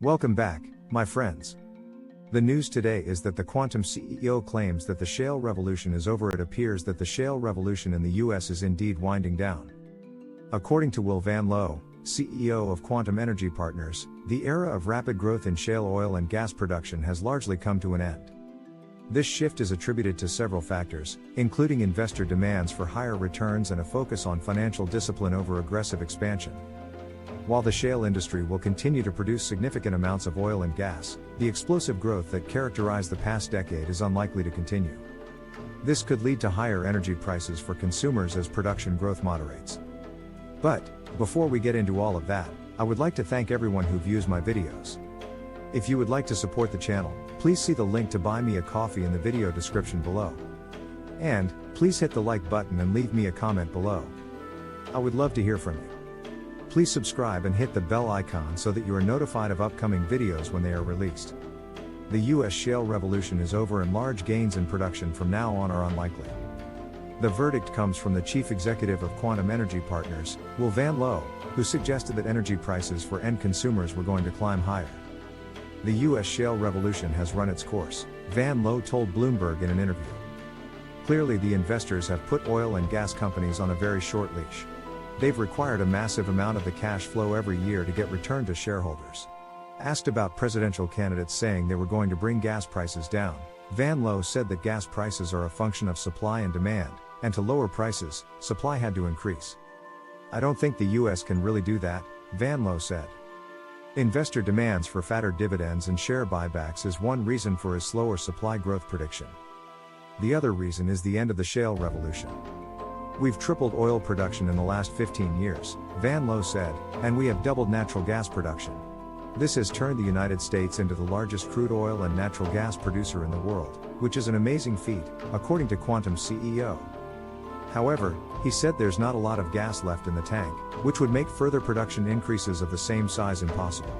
Welcome back, my friends. The news today is that the Quantum CEO claims that the shale revolution is over. It appears that the shale revolution in the US is indeed winding down. According to Will Van Loo, CEO of Quantum Energy Partners, the era of rapid growth in shale oil and gas production has largely come to an end. This shift is attributed to several factors, including investor demands for higher returns and a focus on financial discipline over aggressive expansion. While the shale industry will continue to produce significant amounts of oil and gas, the explosive growth that characterized the past decade is unlikely to continue. This could lead to higher energy prices for consumers as production growth moderates. But, before we get into all of that, I would like to thank everyone who views my videos. If you would like to support the channel, please see the link to buy me a coffee in the video description below. And, please hit the like button and leave me a comment below. I would love to hear from you. Please subscribe and hit the bell icon so that you are notified of upcoming videos when they are released. The US shale revolution is over and large gains in production from now on are unlikely. The verdict comes from the chief executive of Quantum Energy Partners, Will Van Loo, who suggested that energy prices for end consumers were going to climb higher. The US shale revolution has run its course, Van Loo told Bloomberg in an interview. Clearly the investors have put oil and gas companies on a very short leash. They've required a massive amount of the cash flow every year to get returned to shareholders. Asked about presidential candidates saying they were going to bring gas prices down, Van Loo said that gas prices are a function of supply and demand, and to lower prices, supply had to increase. I don't think the US can really do that, Van Loo said. Investor demands for fatter dividends and share buybacks is one reason for his slower supply growth prediction. The other reason is the end of the shale revolution. We've tripled oil production in the last 15 years, Van Loo said, and we have doubled natural gas production. This has turned the United States into the largest crude oil and natural gas producer in the world, which is an amazing feat, according to Quantum CEO. However, he said there's not a lot of gas left in the tank, which would make further production increases of the same size impossible.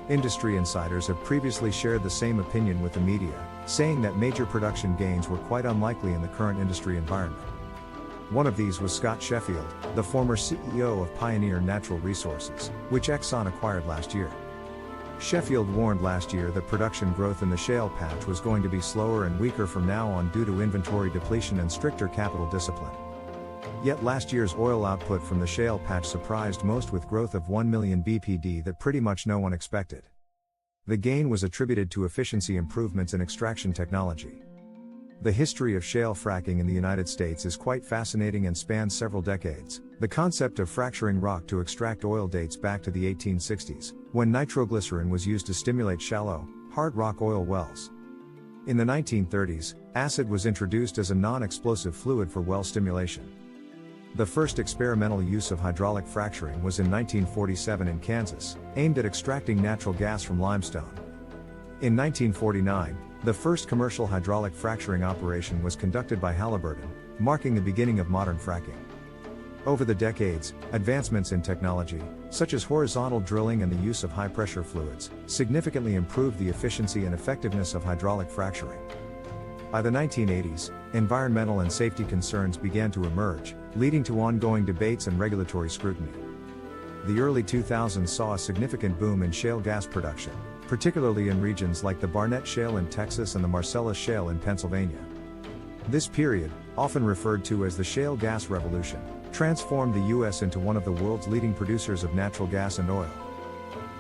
Industry insiders have previously shared the same opinion with the media, saying that major production gains were quite unlikely in the current industry environment. One of these was Scott Sheffield, the former CEO of Pioneer Natural Resources, which Exxon acquired last year. Sheffield warned last year that production growth in the shale patch was going to be slower and weaker from now on due to inventory depletion and stricter capital discipline. Yet last year's oil output from the shale patch surprised most with growth of 1 million BPD that pretty much no one expected. The gain was attributed to efficiency improvements in extraction technology. The history of shale fracking in the United States is quite fascinating and spans several decades. The concept of fracturing rock to extract oil dates back to the 1860s, when nitroglycerin was used to stimulate shallow, hard rock oil wells. In the 1930s, acid was introduced as a non-explosive fluid for well stimulation. The first experimental use of hydraulic fracturing was in 1947 in Kansas, aimed at extracting natural gas from limestone. In 1949, the first commercial hydraulic fracturing operation was conducted by Halliburton, marking the beginning of modern fracking. Over the decades, advancements in technology, such as horizontal drilling and the use of high-pressure fluids, significantly improved the efficiency and effectiveness of hydraulic fracturing. By the 1980s, environmental and safety concerns began to emerge, leading to ongoing debates and regulatory scrutiny. The early 2000s saw a significant boom in shale gas production, particularly in regions like the Barnett Shale in Texas and the Marcellus Shale in Pennsylvania. This period, often referred to as the shale gas revolution, transformed the U.S. into one of the world's leading producers of natural gas and oil.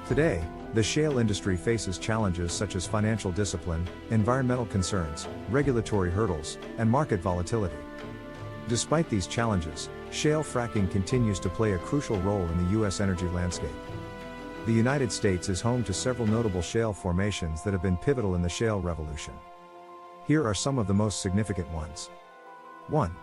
Today, the shale industry faces challenges such as financial discipline, environmental concerns, regulatory hurdles, and market volatility. Despite these challenges, shale fracking continues to play a crucial role in the U.S. energy landscape. The United States is home to several notable shale formations that have been pivotal in the shale revolution. Here are some of the most significant ones. 1.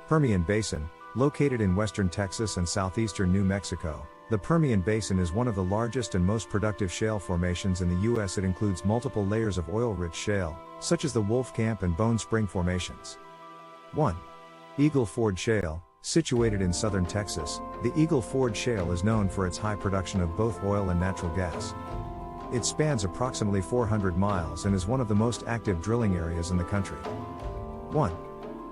Permian Basin, located in western Texas and southeastern New Mexico. The Permian Basin is one of the largest and most productive shale formations in the U.S. It includes multiple layers of oil-rich shale, such as the Wolfcamp and Bone Spring formations. 1. Eagle Ford Shale, situated in southern Texas. The Eagle Ford Shale is known for its high production of both oil and natural gas. It spans approximately 400 miles and is one of the most active drilling areas in the country. 1.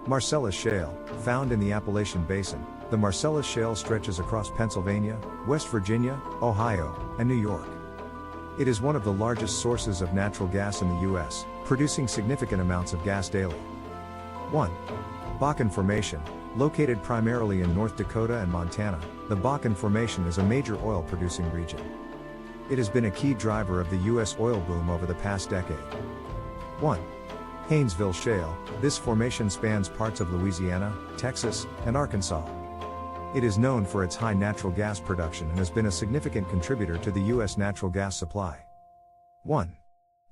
Marcellus Shale, found in the Appalachian Basin. The Marcellus Shale stretches across Pennsylvania, West Virginia, Ohio, and New York. It is one of the largest sources of natural gas in the US, producing significant amounts of gas daily. 1. Bakken Formation. Located primarily in North Dakota and Montana, the Bakken Formation is a major oil-producing region. It has been a key driver of the U.S. oil boom over the past decade. 1. Haynesville Shale. This formation spans parts of Louisiana, Texas, and Arkansas. It is known for its high natural gas production and has been a significant contributor to the U.S. natural gas supply. 1.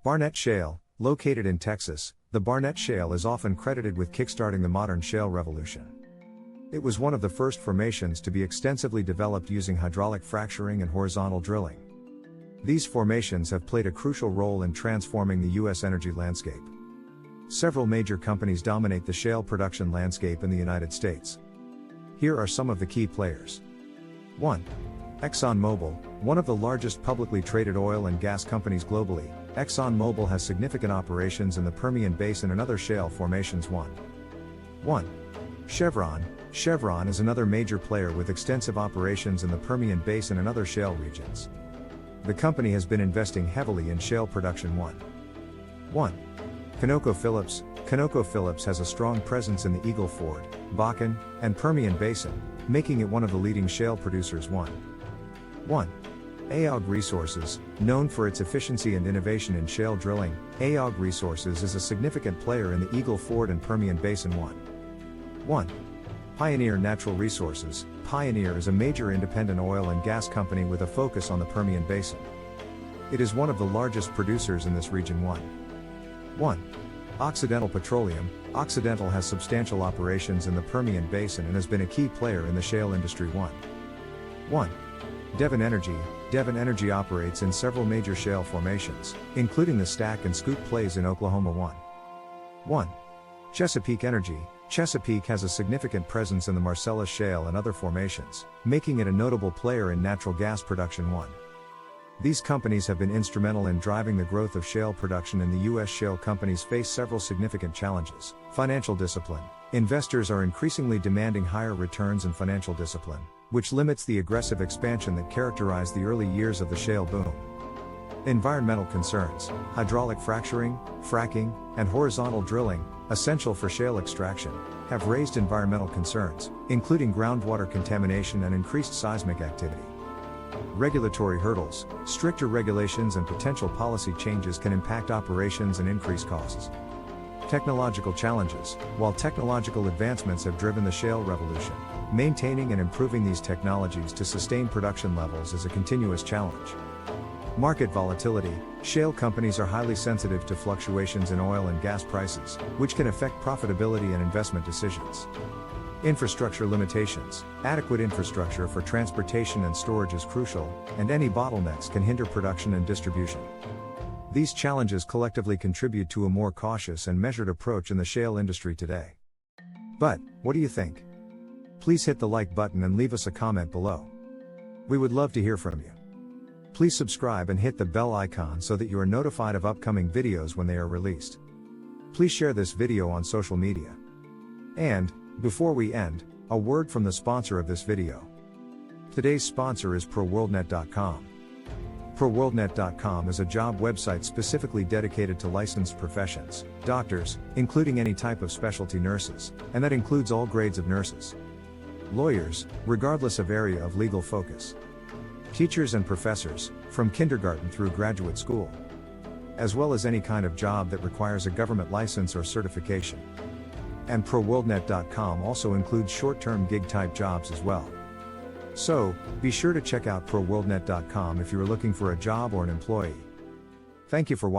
Barnett Shale. Located in Texas, the Barnett Shale is often credited with kickstarting the modern shale revolution. It was one of the first formations to be extensively developed using hydraulic fracturing and horizontal drilling. These formations have played a crucial role in transforming the U.S. energy landscape. Several major companies dominate the shale production landscape in the United States. Here are some of the key players. 1. ExxonMobil, one of the largest publicly traded oil and gas companies globally. ExxonMobil has significant operations in the Permian Basin and other shale formations. 1. Chevron. Chevron is another major player with extensive operations in the Permian Basin and other shale regions. The company has been investing heavily in shale production. 1. ConocoPhillips. ConocoPhillips has a strong presence in the Eagle Ford, Bakken, and Permian Basin, making it one of the leading shale producers. 1. AOG Resources. Known for its efficiency and innovation in shale drilling, AOG Resources is a significant player in the Eagle Ford and Permian Basin. 1. Pioneer Natural Resources. Pioneer is a major independent oil and gas company with a focus on the Permian Basin. It is one of the largest producers in this region. 1. Occidental Petroleum. Occidental has substantial operations in the Permian Basin and has been a key player in the shale industry. 1. Devon Energy. Devon Energy operates in several major shale formations, including the Stack and Scoop plays in Oklahoma. 1. Chesapeake Energy. Chesapeake has a significant presence in the Marcellus Shale and other formations, making it a notable player in natural gas production. 1. These companies have been instrumental in driving the growth of shale production in the U.S. Shale companies face several significant challenges. Financial discipline. Investors are increasingly demanding higher returns and financial discipline, which limits the aggressive expansion that characterized the early years of the shale boom. Environmental concerns. Hydraulic fracturing, fracking, and horizontal drilling, essential for shale extraction, have raised environmental concerns, including groundwater contamination and increased seismic activity. Regulatory hurdles. Stricter regulations and potential policy changes can impact operations and increase costs. Technological challenges. While technological advancements have driven the shale revolution, maintaining and improving these technologies to sustain production levels is a continuous challenge. Market volatility. Shale companies are highly sensitive to fluctuations in oil and gas prices, which can affect profitability and investment decisions. Infrastructure limitations. Adequate infrastructure for transportation and storage is crucial, and any bottlenecks can hinder production and distribution. These challenges collectively contribute to a more cautious and measured approach in the shale industry today. But, what do you think? Please hit the like button and leave us a comment below. We would love to hear from you. Please subscribe and hit the bell icon so that you are notified of upcoming videos when they are released. Please share this video on social media. And, before we end, a word from the sponsor of this video. Today's sponsor is ProWorldNet.com. ProWorldNet.com is a job website specifically dedicated to licensed professions, doctors, including any type of specialty nurses, and that includes all grades of nurses. Lawyers, regardless of area of legal focus. Teachers and professors, from kindergarten through graduate school. As well as any kind of job that requires a government license or certification. And ProWorldNet.com also includes short-term gig-type jobs as well. So, be sure to check out ProWorldNet.com if you are looking for a job or an employee. Thank you for watching.